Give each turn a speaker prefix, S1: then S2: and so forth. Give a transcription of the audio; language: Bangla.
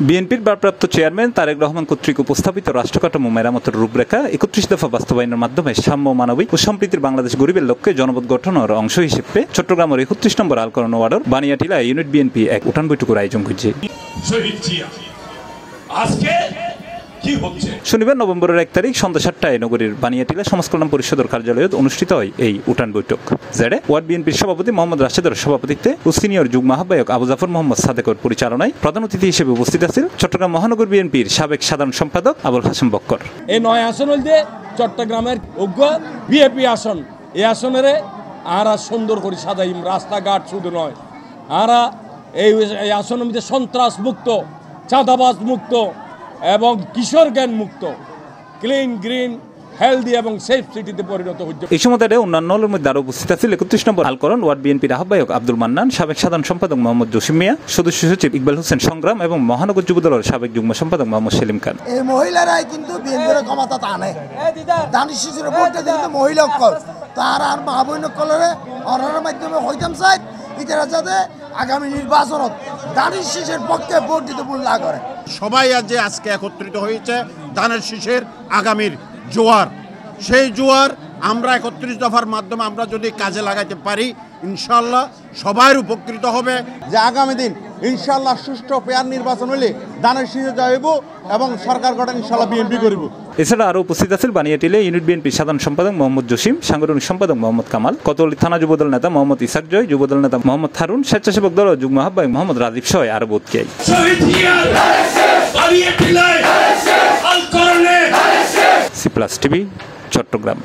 S1: বিএনপির ভারপ্রাপ্ত চেয়ারম্যান তারেক রহমান কর্তৃক উপস্থাপিত রাষ্ট্রকাঠামো মেরামতের রূপরেখা ৩১ দফা বাস্তবায়নের মাধ্যমে সাম্য, মানবিক ও সম্প্রীতির বাংলাদেশ গরিবের লক্ষ্যে জনপদ গঠনের অংশ হিসেবে চট্টগ্রামের ৩১ নম্বর আলকরণ ওয়ার্ডের বানিয়াটিলা ইউনিট বিএনপি এক উঠান বৈঠকের আয়োজন করছে। শনিবার নভেম্বরের ১ তারিখ সন্ধ্যা ৭টায় নগরীর বানিয়াটিলা সমাজ কল্যাণ পরিষদের কার্যালয়ে অনুষ্ঠিত হয় এই উঠান বৈঠক, যেটা ওয়ার্ড বিএনপির সভাপতি মোহাম্মদ রাশেদের সভাপতিত্বে ও সিনিয়র যুগ্ম আহ্বায়ক আবু জাফর মোহাম্মদ সাদেকের পরিচালনায় প্রধান অতিথি হিসেবে উপস্থিত আছেন চট্টগ্রাম মহানগর বিএনপির সাবেক সাধারণ সম্পাদক আবুল হাসেম বক্কর।
S2: এই ৯ আসন হইতে চট্টগ্রামের অজ্ঞ বিএপি আসন, এই আসনের আরা সুন্দর করে সাজাইম, রাস্তাঘাট শুধু নয়, আরা এই আসনের মধ্যে সন্ত্রাস মুক্ত, চাঁদাবাজ মুক্ত এবং কিশোর জ্ঞান মুক্ত, ক্লিন, গ্রিন, হেলদি এবং সেফ সিটিতে পরিণত হচ্ছে।
S1: এই সময় অন্যান্য মধ্যে আরো উপস্থিত আছেন ৩১ নম্বর আলকরণ ওয়ার্ড বিএনপির আহ্বায়ক আব্দুল মান্নান, সাবেক সাধারণ সম্পাদক মোহাম্মদ জসিম মিয়া, সদস্য সচিব ইকবাল হোসেন সংগ্রাম এবং মহানগর যুবদলের সাবেক যুগ্ম সম্পাদক মোহাম্মদ সেলিম খান।
S3: এই মহিলারাই কিন্তু বিএনপির ক্ষমতা টানে, দানিশ শিশুর ভোটটা কিন্তু মহিলা অকল তার আর মা বইন অকলের অনার মাধ্যমে হইতাম চাই ইতারা যাতে আগামী নির্বাচনত দানিশ শিশুর পক্ষে ভোট দিতে ভুল না করে।
S4: সবাই আজ যে আজকে একত্রিত হয়েছে ধানের শীষের আগামীর জোয়ার, সেই জোয়ার আমরা ৩১ দফার মাধ্যমে আমরা যদি কাজে লাগাইতে পারি ইনশাল্লাহ সবাই উপকৃত হবে।
S5: যে আগামী দিন ইনশাল্লাহ সুষ্ঠু ফেয়ার নির্বাচন হলে ধানের শীষে যাইব এবং সরকার গঠন ইনশাল্লাহ বিএনপি করব।
S1: এছাড়া আরো উপস্থিত আছেন বানিয়াটিলা ইউনিট বিএনপির সাধারণ সম্পাদক মোহাম্মদ জসিম, সাংগঠনিক সম্পাদক মোহাম্মদ কামাল, কোতোয়ালি থানা যুবদল নেতা মোহাম্মদ ইসাক জয়, যুবদল নেতা মোহাম্মদ থারুন, স্বেচ্ছাসেবক দল যুগ্ম আহ্বায়ক মোহাম্মদ রাজীব সহ আরো বোধ সি প্লাস টিভি, চট্টগ্রাম।